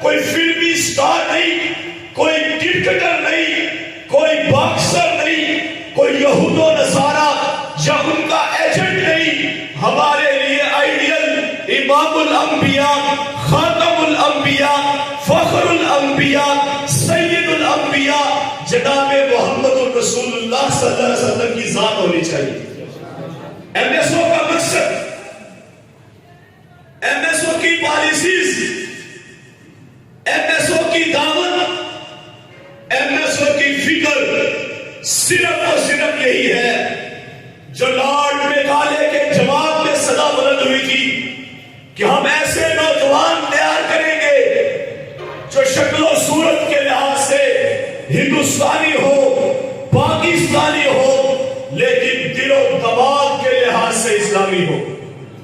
کوئی فلمی سٹار نہیں، کوئی کرکٹر نہیں، کوئی باکسر نہیں، کوئی یہود و نصارہ یا ان کا ایجنٹ نہیں. ہمارے لیے آئیڈیل امام الانبیاء، خاتم الانبیاء، فخر الانبیاء، سید الانبیاء جناب محمد الرسول اللہ صلی اللہ علیہ وسلم کی ذات ہونی چاہیے. ایم ایس او کا مقصد، ایم ایس او کی پالیسیز، ایم ایس او کی دعوت، ایم ایس او کی فکر صرف اور صرف یہی ہے جو لارڈ میکالے کے جواب میں صدا بلند ہوئی تھی کہ ہم ایسے نوجوان تیار کریں گے جو شکل و صورت کے لحاظ سے ہندوستانی ہو، پاکستانی ہو، لیکن دل و دماغ کے لحاظ سے اسلامی ہو.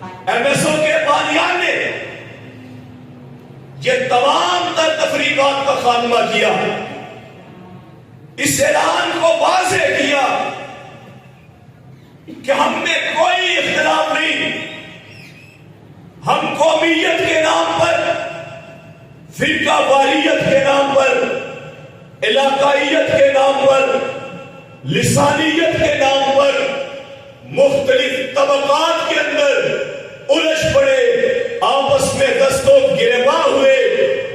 ایم ایس او کے بانیان نے یہ تمام تر تفریقات کا خاتمہ کیا، اس اعلان کو واضح کیا کہ ہم میں کوئی اختلاف نہیں. ہم قومیت کے نام پر، فرقہ واریت کے نام پر، علاقائیت کے نام پر، لسانیت کے نام پر مختلف طبقات کے اندر الجھ پڑے، آپس میں دست و گریباں ہوئے،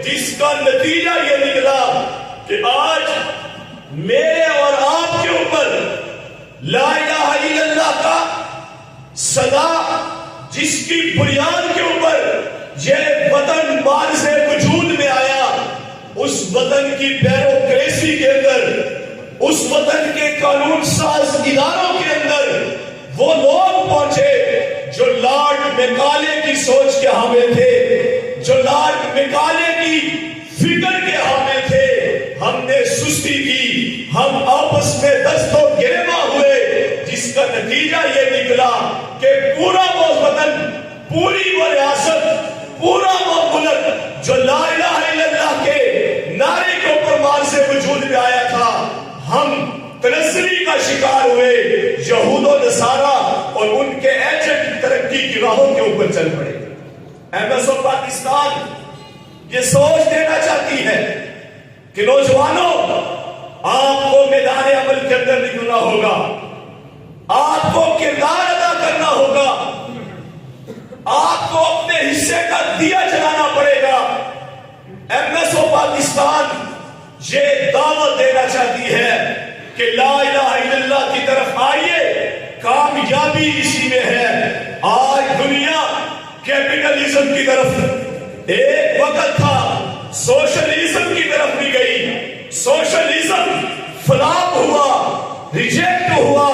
جس کا نتیجہ یہ نکلا کہ آج میرے اور آپ کے اوپر لا الہ الا اللہ کا صدا، جس کی بنیاد کے اوپر یہ وطن بارز وجود میں آیا، اس وطن کی بیوروکریسی کے اندر، اس وطن کے قانون ساز اداروں کے اندر وہ لوگ پہنچے جو لارڈ میکالے کی سوچ کے حامل تھے، جو لارڈ میکالے کی فکر کے حامل تھے. ہم نے سستی کی، ہم آپس میں دست و گریباں ہوئے، جس کا نتیجہ یہ نکلا کہ پورا وہ وطن، پوری وہ ریاست، پورا وہ ملک جو لا الہ الا اللہ کے نعرے کے اوپر مار سے وجود میں آیا تھا، ہم تنزلی کا شکار ہوئے. یہود و نصارہ اور ان کے ایجنٹ ترقی کی راہوں کے اوپر چل پڑے. ایم ایس او پاکستان یہ سوچ دینا چاہتی ہے کہ نوجوانوں، آپ کو میدان عمل کے اندر نکلنا ہوگا، آپ کو کردار ادا کرنا ہوگا، آپ کو اپنے حصے کا دیا جلانا پڑے گا. ایم ایس او پاکستان یہ دعوت دینا چاہتی ہے کہ لا الہ الا اللہ کی طرف آئیے، کامیابی اسی میں ہے. آج دنیا کیپٹلزم کی طرف، ایک وقت تھا سوشلزم کی طرف بھی گئی، سوشلزم فلاپ ہوا، ریجیکٹ ہوا.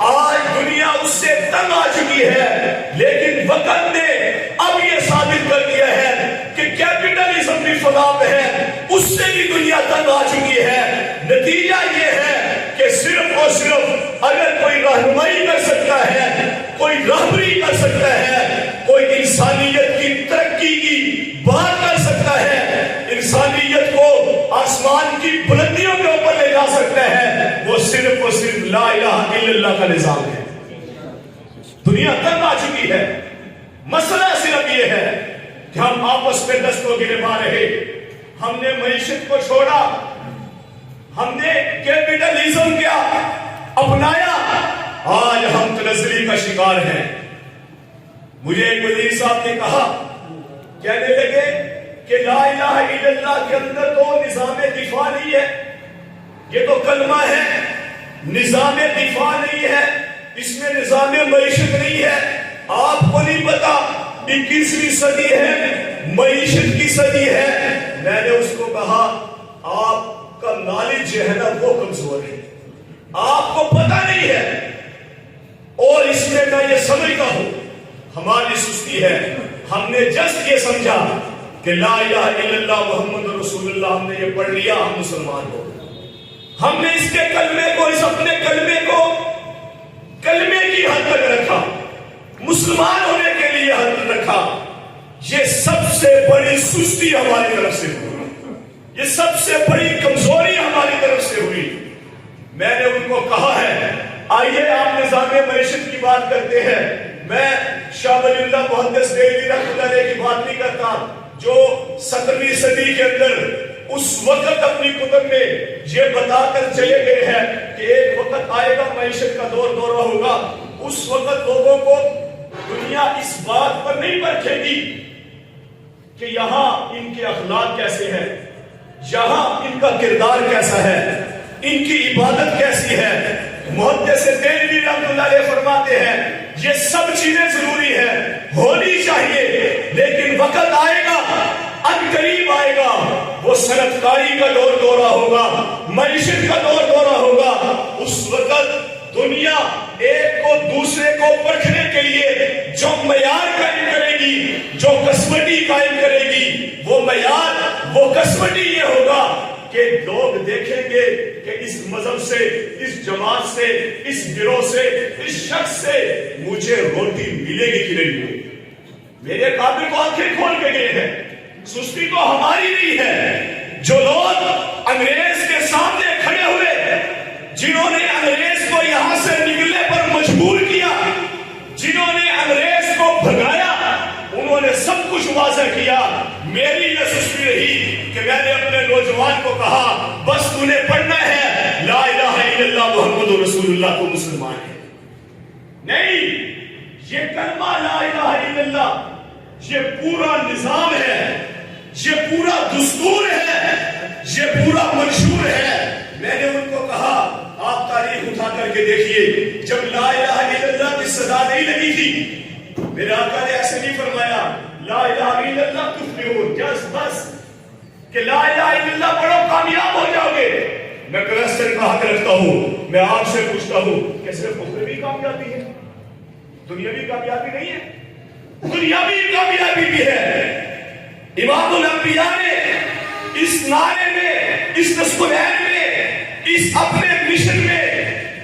آج دنیا اس سے تنگ آ چکی ہے، لیکن وقت نے اب یہ ثابت کر دیا ہے کہ کیپٹلزم بھی فلاپ ہے، اس سے بھی دنیا تنگ آ چکی ہے. نتیجہ یہ ہے کہ صرف اور صرف اگر کوئی رہنمائی کر سکتا ہے، کوئی رہبری کر سکتا ہے، کوئی انسانیت کی ترقی کی بات کر سکتا ہے، انسانیت کو آسمان کی بلندیوں کے اوپر لے جا سکتا ہے، وہ صرف اور صرف لا الہ الا اللہ کا نظام ہے. دنیا تنگ آ چکی ہے. مسئلہ صرف یہ ہے کہ ہم آپس میں دست و گریباں رہے، ہم نے معیشت کو چھوڑا، ہم نے کیپٹلزم کیا اپنایا، آج ہم تنزلی کا شکار ہیں. مجھے ایک وزیر صاحب نے کہا، کہنے لگے کہ لا الہ الا اللہ کے اندر تو نظام دفاع نہیں ہے، یہ تو کلمہ ہے، نظام دفاع نہیں ہے، اس میں نظام معیشت نہیں ہے. آپ کو نہیں پتا 21ویں صدی ہے، معیشت کی صدی ہے. میں نے اس کو کہا آپ کا نالج جو ہے نا وہ کمزور ہے، آپ کو پتا نہیں ہے، اور اس میں میں یہ سمجھتا ہوں ہماری سستی ہے. ہم نے جسٹ یہ سمجھا کہ لا الہ الا اللہ محمد رسول اللہ، ہم نے یہ پڑھ لیا، ہم مسلمان ہو. ہم نے اس کے کلمے کو، اس اپنے کلمے کو کلمے کی حد تک رکھا، مسلمان ہونے کے لیے حد تک رکھا. یہ سب سے بڑی سستی ہماری طرف سے ہوئی، یہ سب سے بڑی کمزوری ہماری طرف سے ہوئی. میں نے ان کو کہا ہے آئیے آپ نظام معیشت کی بات کرتے ہیں، میں شاہ ولی اللہ محدث دہلوی رحمۃ اللہ علیہ کی بات نہیں کرتا، جو 17ویں صدی کے اندر اس وقت اپنی کتب میں یہ بتا کر چلے گئے ہیں کہ ایک وقت آئے گا معیشت کا دور دورہ ہوگا، اس وقت لوگوں کو دنیا اس بات پر نہیں پرکھے گی کہ یہاں ان کے اخلاق کیسے ہیں، یہاں ان کا کردار کیسا ہے، ان کی عبادت کیسی ہے۔ محدث دہلوی رحمۃ اللہ علیہ فرماتے ہیں یہ سب چیزیں ضروری ہیں، ہونی چاہیے، لیکن وقت آئے گا، ان قریب آئے گا، وہ صنعت کاری کا دور دورہ ہوگا، معیشت کا دور دورہ ہوگا۔ اس وقت دنیا ایک کو دوسرے کو پرکھنے کے لیے جو معیار قائم کرے گی، جو قسمتی قائم کرے گی، وہ معیار، وہ قسمتی یہ ہوگا کہ لوگ دیکھیں گے کہ اس مذہب سے، اس جماعت سے، اس گروہ سے، اس شخص سے مجھے روٹی ملے گی کہ نہیں ملے گی۔ میرے قابل کو آنکھیں کھول کے گئے ہیں، سستی تو ہماری نہیں ہے۔ جو لوگ انگریز کے سامنے کھڑے ہوئے، جنہوں نے انگریز کو یہاں سے نکلنے پر مجبور کیا، جنہوں نے انگریز کو بھگایا، انہوں نے سب کچھ واضح کیا۔ میری یہ سستی رہی کہ میں نے اپنے نوجوان کو کہا بس تو نے پڑھنا ہے لا الہ الا اللہ محمد رسول اللہ، تو مسلمان ہے۔ نہیں، یہ کلمہ لا الہ الا اللہ یہ پورا نظام ہے، یہ پورا دستور ہے، یہ پورا منشور ہے۔ میں نے ان کو کہا آپ تاریخ اٹھا کر کے دیکھیے، جب لا الہ الا اللہ کی صدا نہیں لگی تھی، میرے آقا نے ایسے نہیں فرمایا لا الہ الا اللہ تفلحون، بس کہ لا الہ الا اللہ پڑھو کامیاب ہو جاؤ گے۔ میں کرسچن کا حق رکھتا ہوں، میں آپ سے پوچھتا ہوں کہ صرف اخروی کامیابی ہے، دنیاوی کامیابی نہیں ہے؟ دنیاوی کامیابی بھی ہے۔ امام الانبیاء نے اس نعرے میں، اس تذکرین میں، اس اپنے مشن میں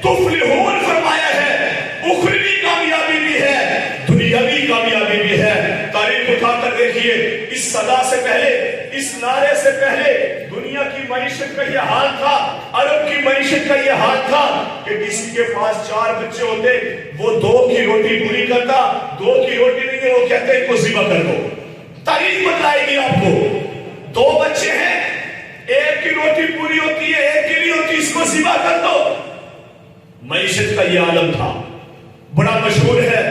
تفلحون فرمایا ہے۔ اخروی کامیابی بھی ہے، دنیاوی کامیابی بھی ہے۔ تاریخ اٹھا کر دیکھیے، اس صدا سے پہلے، اس نعرے سے پہلے دنیا کی معیشت کا یہ حال تھا، عرب کی معیشت کا یہ حال تھا کہ کسی کے پاس 4 بچے ہوتے، وہ 2 کی روٹی پوری کرتا، 2 کی روٹی نہیں ہے، وہ کہتے ہیں کو ذبح کر دو۔ تاریخ بتلائے گی آپ کو، 2 بچے ہیں، 1 کی روٹی پوری ہوتی ہے، 1 کی نہیں ہوتی، اس کو ذبح کر دو۔ معیشت کا یہ عالم تھا، بڑا مشہور ہے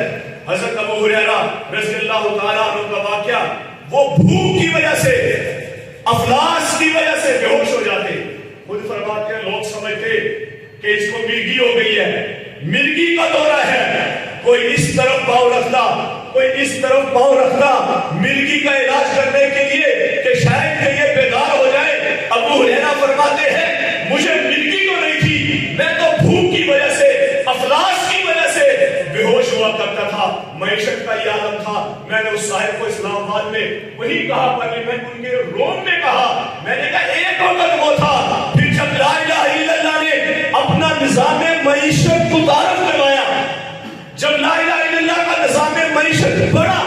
حضرت ابو ہریرہ رضی اللہ تعالیٰ عنہ کا واقعہ۔ وہ بھوک کی وجہ سے، افلاس کی وجہ سے بے ہوش ہو جاتے۔ خود فرماتے ہیں لوگ سمجھتے کہ اس کو مرگی ہو گئی ہے، مرگی کا دورہ ہے، کوئی اس طرف پاؤں رکھتا، کوئی اس طرف پاؤں رکھتا مرگی کا علاج کرنے کے لیے کہ شاید کہ یہ بیدار ہو جائے۔ ابو ہریرہ فرماتے ہیں مجھے مرگی تو نہیں تھی، میں تو بھوک کی وجہ سے، افلاس کی وجہ سے بے ہوش ہوا کرتا تھا۔ معیشت کا یہ عالم تھا۔ میں نے اس صاحب کو اسلام آباد میں وہی کہا، پارلیمنٹ ان کے روم میں کہا، میں نے کہا ایک وقت وہ تھا پھر جب لا الہ الا اللہ نے اپنا نظام معیشت متعارف کروایا، جب لا الہ الا اللہ کا نظام معیشت بڑھا،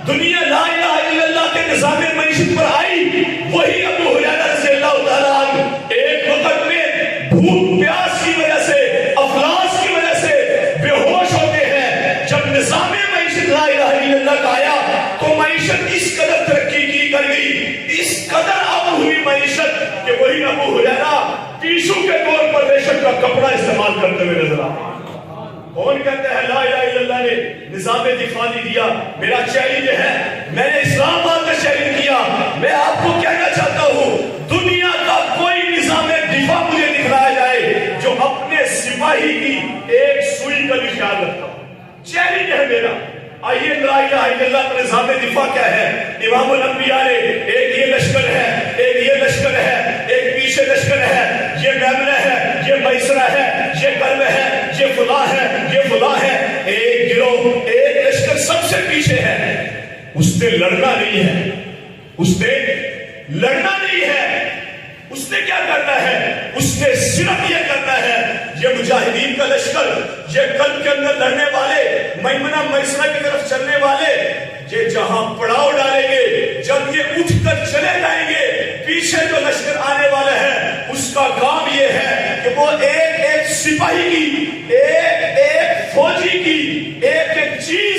دنیا لا الہ الا اللہ کے نظام معیشت پر آئی، وہی ابو ہریرہ رضی اللہ تعالیٰ عنہ ایک وقت میں بھوک پیاس کی وجہ سے، افلاس کی وجہ سے بے ہوش ہوتے ہیں۔ جب نظام معیشت لا الہ الا اللہ کا آیا تو معیشت اس قدر ترقی کی کر گئی، اس قدر اب ہوئی معیشت کہ وہی ابو ہریرہ ٹیشو کے طور پر ریشم کا کپڑا استعمال کرتے ہوئے نظر آئے۔ کون کہتا ہے لا الہ الا اللہ نے نظام دفاع نہیں دیا؟ میرا چیلنج ہے، میں نے اسلام آباد میں چیلنج کیا، میں آپ کو کہنا چاہتا ہوں دنیا کا کوئی نظام دفاع مجھے دکھلایا جائے جو اپنے سپاہی کی ایک سوئی کا بھی خیال رکھتا ہوں۔ چیلنج ہے میرا۔ آئیے لا الہ الا اللہ کا نظام دفاع کیا ہے؟ امام الانبیاء نے ایک یہ لشکر ہے، ایک یہ لشکر ہے، ایک پیچھے لشکر ہے، یہ میمنہ ہے، یہ میسرہ ہے، یہ کرم ہے، یہ فلاں ہے، یہ فلاں ہے، ایک گروہ، ایک لشکر سب سے پیچھے ہے۔ اس نے لڑنا نہیں ہے، اس نے لڑنا نہیں ہے، اس نے کیا کرنا ہے؟ اس نے صرف یہ کرنا ہے، یہ مجاہدین کا لشکر، یہ قلب کے اندر لڑنے والے، میمنہ میسرہ کی طرف چلنے والے، یہ جہاں پڑاؤ ڈالیں گے، جب یہ اٹھ کر چلے جائیں گے، پیچھے جو لشکر آنے والا ہے اس کا کام یہ ہے کہ وہ ایک ایک سپاہی کی، ایک ایک فوجی کی، ایک ایک چیز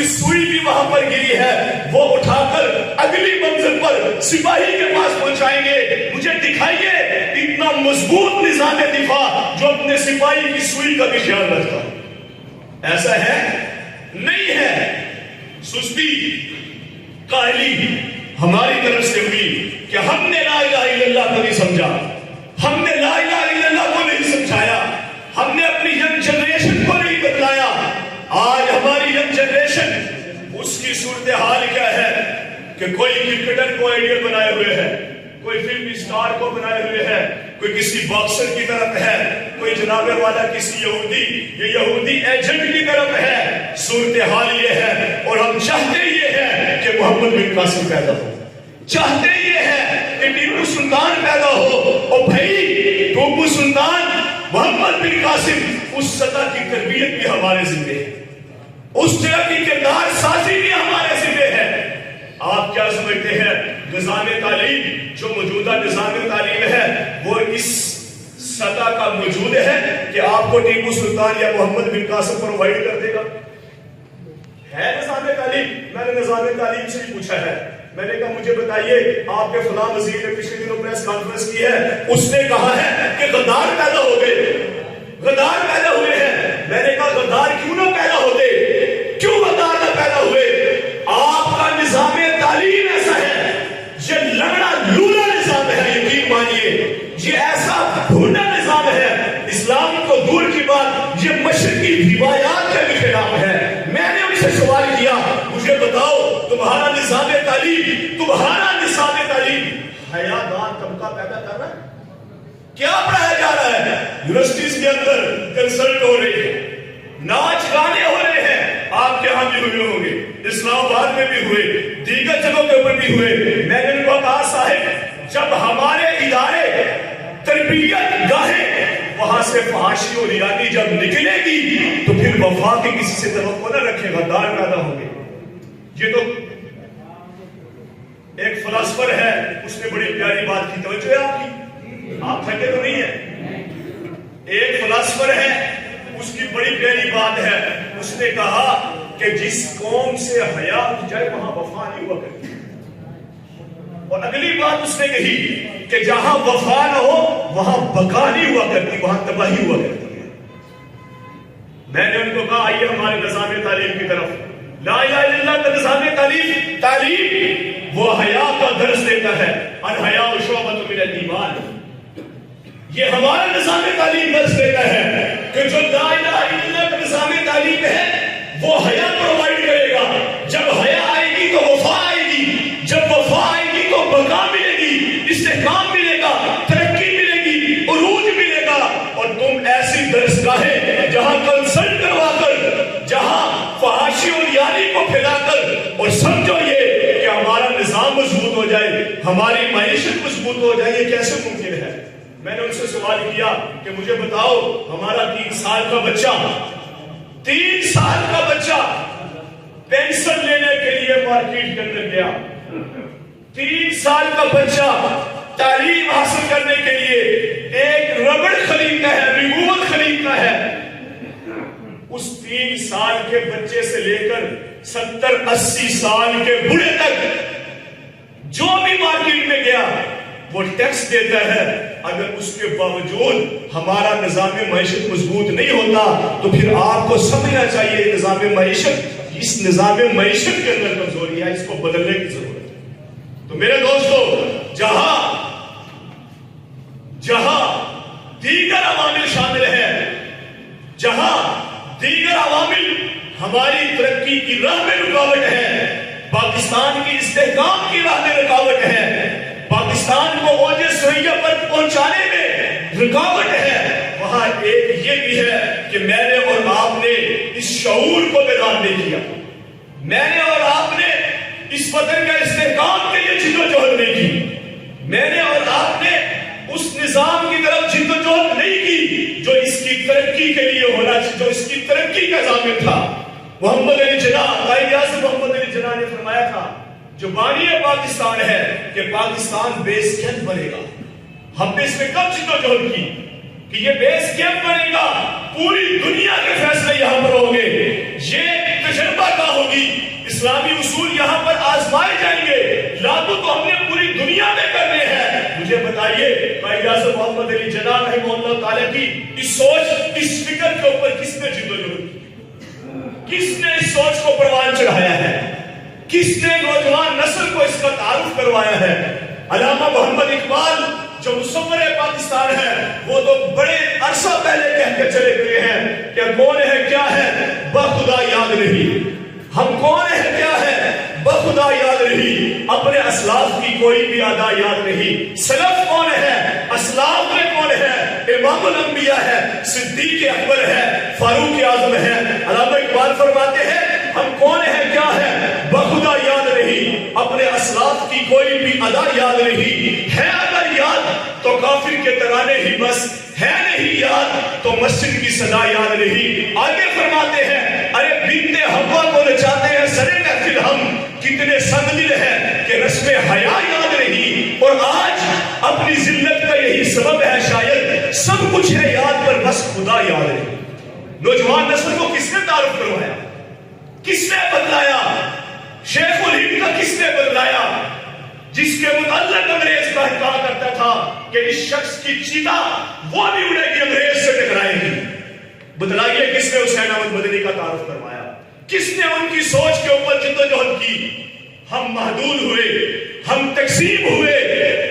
سوئی بھی وہاں پر گری ہے وہ اٹھا کر اگلی منزل پر سپاہی کے پاس پہنچائیں گے. مجھے دکھائیے اتنا مضبوط نظام دفاع جو اپنے سپاہی کی سوئی کا بھی خیال رکھتا. ایسا ہے نہیں ہے. سستی کاہلی ہماری طرف سے ہوئی کہ ہم نے لا الہ الا اللہ کو نہیں سمجھا, ہم نے لا الہ الا اللہ کو نہیں سمجھایا, ہم نے اپنی ینگ جنریشن کو نہیں بتلایا. آج ہماری ینگ جنریشن اس کی صورتحال کیا ہے کہ کوئی کرکٹر کو آئیڈیل بنائے ہوئے ہے, کوئی فلم اسٹار کو بنائے ہوئے ہے, کوئی کسی باکسر کی طرف ہے, کوئی جناب والا کسی یہودی ایجنٹ کی طرف ہے. صورتحال یہ ہے اور ہم چاہتے یہ ہے کہ محمد بن قاسم پیدا ہو, چاہتے یہ ہے کہ ٹیپو سلطان پیدا ہو. اور بھائی ٹیپو سلطان محمد بن قاسم اس سطح کی تربیت بھی ہمارے ذمہ ہے, اس طرح کی کردار سازی بھی ہمارے ذمہ ہے. آپ کیا سمجھتے ہیں نظام تعلیم جو موجودہ نظام تعلیم ہے وہ اس سطح کا موجود ہے کہ آپ کو ٹیپو سلطان یا محمد بن قاسم پرووائڈ کر دے گا؟ ہے نظام تعلیم؟ میں نے نظام تعلیم سے بھی پوچھا ہے, میں نے کہا مجھے بتائیے آپ کے فلاں وزیر نے پچھلے دنوں پریس کانفرنس کی ہے, اس نے کہا ہے کہ غدار پیدا ہو گئے, غدار پیدا ہوئے ہیں. میں نے کہا غدار کیوں نہ پیدا ہوتے, کیوں غدار نہ پیدا ہوئے؟ آپ کا نظام تعلیم ایسا ہے, یہ لنگڑا لولا نظام ہے, یقین مانیے یہ ایسا بھونڈا نظام ہے. اسلام کو دور کی بات یہ مشرقی روایات کے بھی خلاف ہے. میں نے ان سے سوال کیا مجھے بتاؤ تمہارا نظام تعلیم حیادار طبقہ پیدا کر رہا ہے؟ کیا پڑھایا جا رہا ہے؟ یونیورسٹیز کے اندر کنسلٹ ہو رہی ہے, ناچ گانے ہو رہے ہیں, آپ کے ہاں بھی ہوئے ہوں گے, اسلام آباد میں بھی ہوئے, دیگر جگہوں کے اوپر بھی ہوئے. میں نے ان کو کہا صاحب جب ہمارے ادارے تربیت گاہیں وہاں سے فحاشی اور ریاضی جب نکلے گی تو پھر وفا کی کسی سے توقع نہ رکھے گا, دار پیدا ہوں گے. یہ تو ایک فلسفر ہے, اس نے بڑی پیاری بات کی, توجہ ہے آپ کی, آپ تھکے تو نہیں ہیں. ایک فلسفر ہے, اس کی بڑی پیاری بات ہے, اس نے کہا کہ جس قوم سے حیا اٹھ جائے وہاں وفا نہیں ہوا کرتی. اور اگلی بات اس نے کہی کہ جہاں وفا نہ ہو وہاں بقا نہیں ہوا کرتی, وہاں تباہی ہوا کرتی ہے. میں نے ان کو کہا آئیے ہمارے نظام تعلیم کی طرف. لا الہ الا اللہ کا نظام تعلیم وہ حیا کا درس دیتا ہے, الحیاء شعبۃ من الایمان. یہ ہمارا نظام تعلیم درس دیتا ہے کہ جو لا الہ الا اللہ کا نظام تعلیم ہے وہ حیا پرووائڈ کرے گا. جب حیا آئے گی تو وفا آئے گی, جب وفا آئے گی تو بقا ملے گی, استحکام ملے گا, ترقی ملے گی, عروج ملے گا. اور تم ایسی درس گاہیں جہاں کنسلٹ کروا کر, جہاں فحاشی اور یاری کو پھیلا کر, اور سمجھو یہ کہ ہمارا نظام مضبوط ہو جائے, ہماری معیشت مضبوط ہو جائے, یہ کیسے ممکن ہے؟ میں نے ان سے سوال کیا کہ مجھے بتاؤ ہمارا 3 سال کا بچہ 3 سال کا بچہ پینسل لینے کے لیے مارکیٹ کے اندر گیا, 3 سال کا بچہ تعلیم حاصل کرنے کے لیے ایک ربڑ خریدتا ہے, ریموور خریدتا ہے. اس 3 سال کے بچے سے لے کر 70-80 سال کے بوڑھے تک جو بھی مارکیٹ میں گیا وہ ٹیکس دیتا ہے. اگر اس کے باوجود ہمارا نظام معیشت مضبوط نہیں ہوتا تو پھر آپ کو سمجھنا چاہیے نظام معیشت, اس نظام معیشت کے اندر کمزوری ہے, اس کو بدلنے کی ضرورت ہے. تو میرے دوستو جہاں دیگر عوامل شامل ہیں, جہاں دیگر عوامل ہماری ترقی کی راہ میں رکاوٹ ہے, پاکستان کی استحکام کی راہ میں رکاوٹ ہے, پاکستان کو اوج سریا پر پہنچانے میں رکاوٹ ہے, وہاں ایک یہ بھی ہے کہ میں نے اور آپ نے اس شعور کو بیدار نہیں کیا, میں نے اور آپ نے اس وطن کا استحکام کے لیے جدوجہد نہیں کی, میں نے اور آپ نے اس نظام کی طرف جدوجہد نہیں کی جو اس کی ترقی کے لیے ہونا چاہیے, جو اس کی ترقی کا ضامن تھا. محمد علی جناح, قائد اعظم محمد علی جناح نے فرمایا تھا جو بانی پاکستان ہے کہ پاکستان بیس کیمپ بنے گا. ہم نے اس میں کب جدوجہد کی کہ یہ بیس کیمپ بنے گا, پوری دنیا کے فیصلے یہاں پر ہوں گے. یہ تجربہ کا ہوگی. اسلامی اصول یہاں پر آزمائے جائیں گے. لاگو تو ہم نے پوری دنیا میں کرنے ہیں. مجھے بتائیے بھائی اعظم محمد علی جناح رحمہ اللہ تعالیٰ کی اس سوچ اس فکر کے اوپر کس نے جدوجہد کی؟ کس نے اس سوچ کو پروان چڑھایا ہے؟ کس نے نوجوان نسل کو اس کا تعارف کروایا ہے؟ علامہ محمد اقبال جو مصور پاکستان ہے وہ تو بڑے عرصہ پہلے کہہ کے چلے گئے ہیں کہ کون ہے کیا ہے بخدا یاد نہیں. ہم کون ہے کیا ہے بخدا یاد نہیں. اپنے اسلاف کی کوئی بھی ادا یاد نہیں. سلف کون ہے؟ اسلاف میں کون ہے؟ امام الانبیاء ہے, صدیق اکبر ہے, فاروق اعظم ہے. علامہ اقبال فرماتے ہیں ہم کون ہے کیا ہے بخدا یاد نہیں. اپنے اسلاف کی کوئی بھی ادا یاد نہیں. ہے اگر یاد تو کافر کے ترانے ہی بس, ہے نہیں یاد تو مسجد کی صدا یاد نہیں. آگے فرماتے ہیں ارے بنت حوا کو نچاتے ہیں سرے محفل ہم, کتنے سنگ دل ہے کہ رسم حیا یاد نہیں. اور آج اپنی ذلت کا یہی سبب ہے شاید, سب کچھ ہے یاد پر بس خدا یاد نہیں. نوجوان نسل کو کس نے تعارف کروایا؟ کس نے بدلایا؟ شیخ الہند کا کس نے بدلایا؟ جس کے متعلق انگریز کہا کرتا تھا کہ اس شخص کی چیتا وہ بھی اڑے گی انگریز سے ٹکرائے گی. بدلائیے کس نے حسین احمد مدنی کا تعارف کروایا؟ کس نے ان کی سوچ کے اوپر جدوجہد کی؟ ہم محدود ہوئے, ہم تقسیم ہوئے,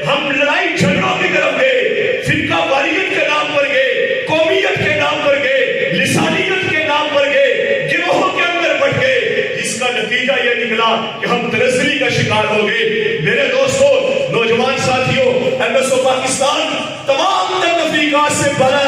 ہم لڑائی جھگڑوں کی طرف گئے, فرقہ واریت کے نام پر گئے, قومیت کے نام پر گئے, لسانیت کے نام پر گئے, گروہوں کے اندر بٹ گئے. اس کا نتیجہ یہ نکلا کہ ہم تنزلی کا شکار ہو گئے. میرے دوستوں, نوجوان ساتھیوں, MSO پاکستان تمام تر تفریقات سے بڑا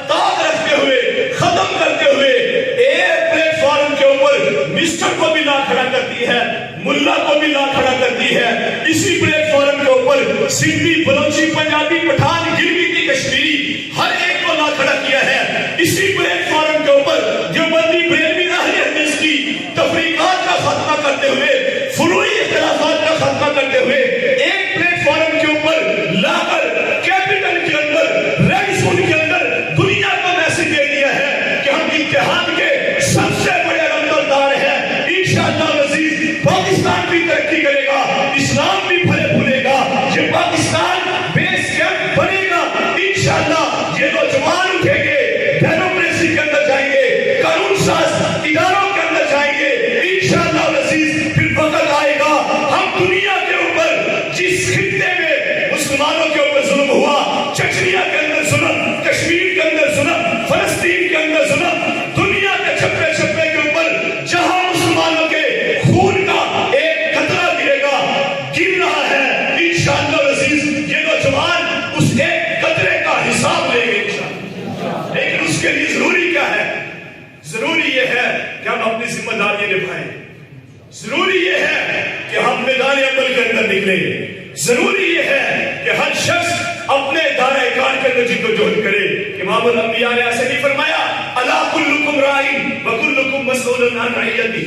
تاج رکھتے ہوئے, ختم کرتے ہوئے ایک پلیٹ فارم کے اوپر مسٹر کو بھی لا کھڑا کرتی ہے, ملا کو بھی لا کھڑا کرتی ہے. اسی پلیٹ فارم کے اوپر سندھی, بلوچی, پنجابی, پٹھان, گرمیتی, کشمیری ہر ایک کو لا کھڑا کیا ہے. اسی پلیٹ فارم کے اوپر دیوبندی, بریلوی, اہل حدیث کی تفریقات کا خاتمہ کرتے ہوئے, فروعی اختلافات کا خاتمہ کرتے ہوئے ایک پلیٹ فارم کے اوپر لا کر کیپٹل کے اندر, ریڈ زون کے اندر دنیا کو میسج دے دیا ہے کہ ہم امتحان کے سب سے بڑے نمبردار ہیں. انشاءاللہ عزیز پاکستان بھی ترقی کرے گا, اسلام بھی پھلے پھولے گا, یہ پاکستان بیس کیمپ بنے گا. انشاءاللہ یہ نوجوان اٹھیں گے, ڈیموکریسی کے اندر جائیں گے, قانون ساز اداروں کے اندر جائیں گے. انشاءاللہ عزیز پھر وقت آئے گا ہم دنیا کے اوپر جس خطے میں مسلمانوں کے اوپر ظلم ہوا, چچنیا کے اندر ظلم, کشمیر کے اندر ظلم, فلسطین کے اندر ظلم, دنیا کے چھپے چھپے کے اوپر جہاں مسلمانوں کے خون کا ایک قطرہ گرے گا, گر رہا ہے. انشاءاللہ عزیز یہ نوجوان اس ایک قطرے کا حساب لیں گے انشاءاللہ. لیکن اس کے لیے ضروری کیا ہے؟ ضروری یہ ہے کہ ہم اپنی ذمہ داریاں نبھائیں. ضروری یہ ہے کہ ہم میدان عمل کے اندر نکلیں. ضروری یہ ہے کہ ہر شخص اپنے دائرہ کار کے اندر جدوجہد کرے. امام الانبیاء نے ایسے نہیں فرمایا الا کلکم راعٍ وکلکم مسئول عن رعیتہ.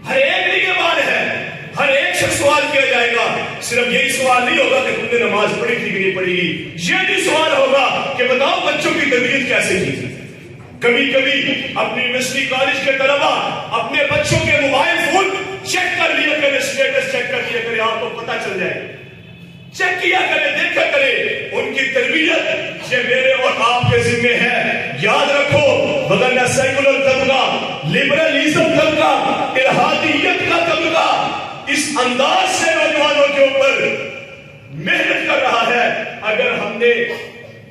ہر ایک نگہبان ہے, ہر ایک شخص سوال کیا جائے گا. صرف یہی سوال نہیں ہوگا کہ تم نے نماز پڑھی تھی کہ نہیں پڑھی, یہ بھی سوال ہوگا کہ بتاؤ بچوں کی تربیت کیسے کی تھی. کبھی کبھی اپنی یونیورسٹی کالج کے طلبہ اپنے بچوں کے موبائل فون چیک کر لیا کرے, اسٹیٹس چیک کر لیا کرے, آپ کو پتہ چل جائے. چیک کیا کرے, دیکھا کرے. ان کی تربیت یہ میرے اور آپ کے ذمہ ہے. یاد رکھو وگرنہ سیکولر طبقہ, لبرلزم طبقہ, الہادیت کا طبقہ اس انداز سے نوجوانوں کے اوپر محنت کر رہا ہے. اگر ہم نے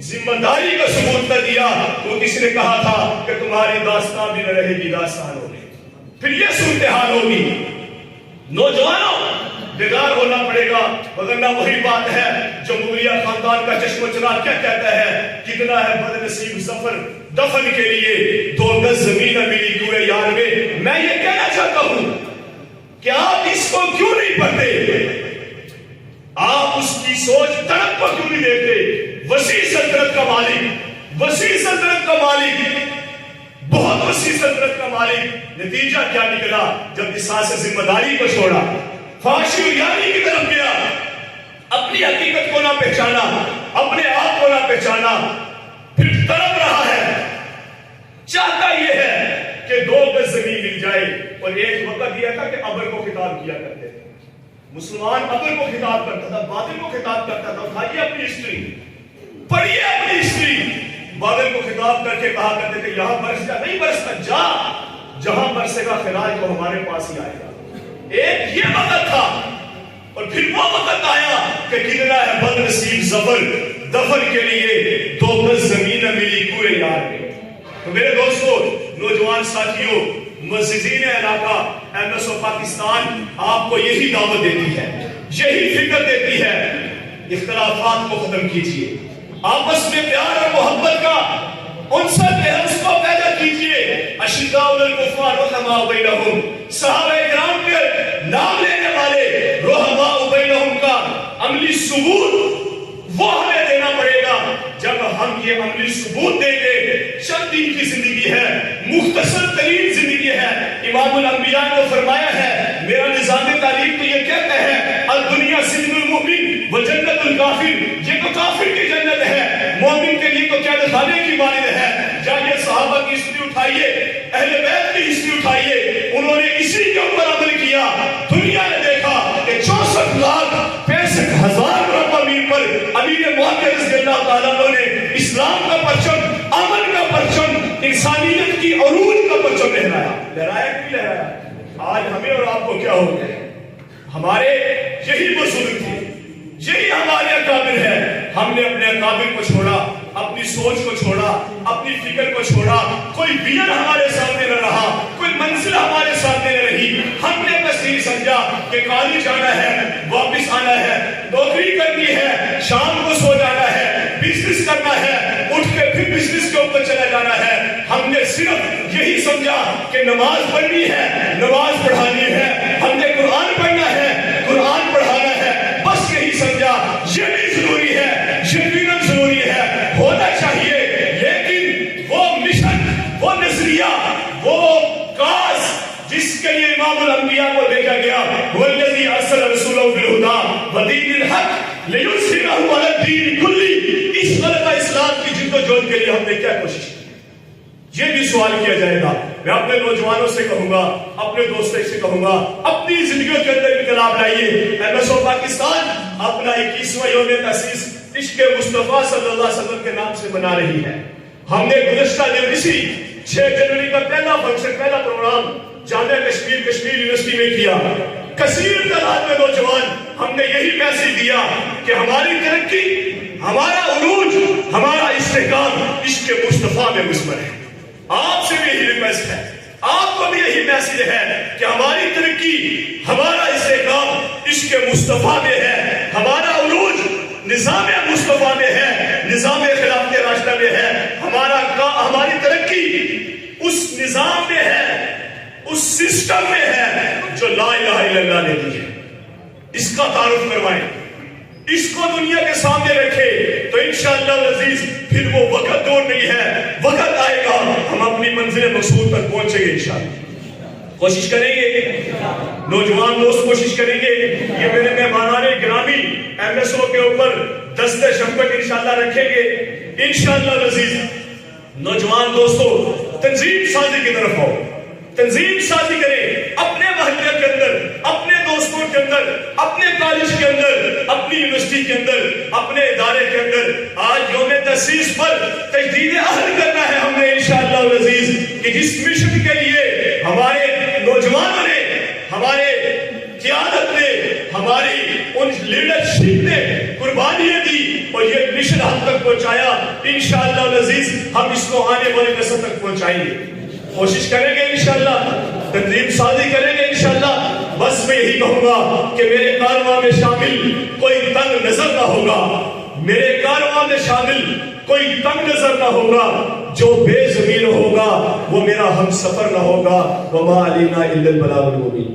ذمہ داری کا ثبوت نہ دیا تو کسی نے کہا تھا کہ تمہاری داستان بھی نہ رہے گی, داستان ہوگی. پھر یہ صورتحال ہوگی. نوجوانوں بیدار ہونا پڑے گا, وگرنہ وہی بات ہے جو مغلیہ خاندان کا چشم و چراغ کیا کہتا ہے, کتنا ہے بد نصیب سفر دفن کے لیے 2 گز زمین ملی کوئے یار میں. میں یہ کہنا چاہتا ہوں کہ آپ اس کو کیوں نہیں پڑھتے, آپ اس کی سوچ تڑپ کو کیوں نہیں دیکھتے. وسیع سلطنت کا مالک, وسیع سلطنت کا مالک, بہت وسیع سلطنت کا مالک. نتیجہ کیا نکلا جب احساس ذمہ داری کو چھوڑا, فحاشی و یاری کی طرف گیا, اپنی حقیقت کو نہ پہچانا, اپنے آپ کو نہ پہچانا, پھر تڑپ رہا ہے. چاہتا یہ ہے کہ 2 گز زمین مل جائے. اور ایک وقت یہ تھا کہ ابر کو خطاب کیا کرتے تھے. مسلمان ابر کو خطاب کرتا تھا, بادل کو خطاب کرتا تھا. اٹھائیے اپنی ہسٹری, پڑھیے اپنی ہسٹری. بادل کو خطاب کر کے کہا کرتے تھے یہاں برس جا, نہیں برستا, جا جہاں برسے گا خراج تو ہمارے پاس ہی آئے گا. ایک یہ وقت تھا. اور پھر وہ وقت آیا کہ کتنا ہے بد نصیب ظفر دفن کے لیے 2 گز زمین ملی پورے یار میں. تو میرے دوستو, نوجوان ساتھیوں, مسجدین علاقہ ایم ایس او پاکستان آپ کو یہی دعوت دیتی ہے, یہی فکر دیتی ہے, اختلافات کو ختم کیجئے, آپس میں پیار اور محبت کا عنصر بحث کو پیدا کیجئے. اشداء علی الکفار رحماء بینہم, صحابہ کرام کے نام لینے والے رحماء بینہم کا عملی ثبوت وہ ہمیں دینا پڑے گا. جب ہم یہ عملی ثبوت دیں گے, چند دن کی زندگی ہے, مختصر ترین زندگی ہے. امام الانبیاء نے فرمایا ہے, میرا نظام تعلیم تو یہ کہتا ہے الدنیا سجن المؤمن و جنت الکافر, یہ تو کافر کی جنت ہے, مومن کے لیے تو قید خانے کی مانند ہے. جائیے صحابہ کی ہسٹری اٹھائیے, اہل بیت کی ہسٹری اٹھائیے, انہوں نے اسی کے اوپر عمل کیا. دنیا نے دیکھا کہ 64,65,000 مربع میل پر امیر معاویہ رضی اللہ تعالیٰ عنہ نے اسلام کا پرچم, امن کا پرچم, انسانیت کی عروج کا پرچم لہرایا. لہرایا کہ لہرایا؟ آج ہمیں اور آپ کو کیا ہو گیا؟ ہمارے یہی بزرگ تھے, یہی ہمارے اکابر ہے. ہم نے اپنے اکابر کو چھوڑا, اپنی سوچ کو چھوڑا, اپنی فکر کو چھوڑا. کوئی ویژن ہمارے سامنے نہ رہا, کوئی منزل ہمارے سامنے نہ رہی. ہم نے بس یہ سمجھا کہ کالج جانا ہے, واپس آنا ہے, نوکری کرنی ہے, شام کو سو جانا ہے, بزنس کرنا ہے, اٹھ کے پھر بزنس کے اوپر چلا جانا ہے. ہم نے صرف یہی سمجھا کہ نماز پڑھنی ہے, نماز پڑھانی ہے, ہم نے قرآن پڑھنا ہے, قرآن پڑھانا ہے. بس یہی سمجھا. یہ بھی ضروری ہے, یقیناً ضروری ہے, ہونا چاہیے. لیکن وہ مشن, وہ نظریہ, وہ کاز جس کے لیے امام الانبیاء کو بھیجا گیا, والذی ارسل رسولہ بالہدی ودین الحق لیظہرہ علی الدین کلہ, اس غلبہ اسلام کی جدوجہد کے لیے ہم نے کیا کوشش کی؟ یہ بھی سوال کیا جائے گا. میں اپنے نوجوانوں سے کہوں گا, اپنے دوستوں سے کہوں گا, اپنی زندگیوں کے اندر انقلاب لائیے. ایم ایس او پاکستان اپنا 21واں یوم تاسیس عشق مصطفیٰ صلی اللہ علیہ وسلم کے نام سے منا رہی ہے. ہم نے گزشتہ دن اسی 6 جنوری کا پہلا فنکشن, پہلا پروگرام جامعہ کشمیر یونیورسٹی میں کیا. کثیر تعداد میں نوجوان, ہم نے یہی میسج دیا کہ ہماری ترقی, ہمارا عروج, ہمارا استحکام عشق مصطفیٰ میں مضمر ہے. آپ سے بھی یہی ریکویسٹ ہے, آپ کو بھی یہی میسج ہے کہ ہماری ترقی, ہمارا استحکام عشق مصطفیٰ میں ہے, ہمارا عروج نظام مصطفیٰ میں ہے, نظام خلافت راشدہ میں ہے. ہماری ترقی اس نظام میں ہے, اس سسٹم میں ہے جو لا الہ الا اللہ نے دی ہے. اس کا تعارف کروائیں, اس کو دنیا کے سامنے رکھے تو انشاءاللہ العزیز پھر وہ وقت دور نہیں ہے, وقت آئے گا ہم اپنی منزل مقصود تک پہنچیں گے انشاءاللہ. کوشش کریں گے, نوجوان دوست کوشش کریں گے. یہ میرے مہمانان گرامی ایم ایس او کے اوپر دست شفقت انشاءاللہ رکھیں گے انشاءاللہ العزیز. نوجوان دوستو, تنظیم سازی کی طرف آؤ, تنظیم سازی کریں اپنے محلے کے اندر, اپنے دوستوں کے اندر, اپنے کالج کے اندر, اپنی یونیورسٹی کے اندر, اپنے ادارے کے اندر. آج یوم تاسیس پر تجدید عہد کرنا ہے ہم نے انشاءاللہ العزیز, کہ جس مشن کے لیے ہمارے نوجوانوں نے, ہمارے قیادت نے, ہماری ان لیڈرشپ نے قربانیاں دی اور یہ مشن ہم تک پہنچایا, انشاءاللہ العزیز ہم اس کو آنے والی نسل تک پہنچائیں گے. کوشش کریں گے انشاءاللہ, تنظیم سازی کریں گے انشاءاللہ. بس میں یہی کہوں گا کہ میرے کارواں میں شامل کوئی تنگ نظر نہ ہوگا, میرے کارواں میں شامل کوئی تنگ نظر نہ ہوگا. جو بے ضمیر ہوگا وہ میرا ہم سفر نہ ہوگا. وما علینا الا البلاغ المبین.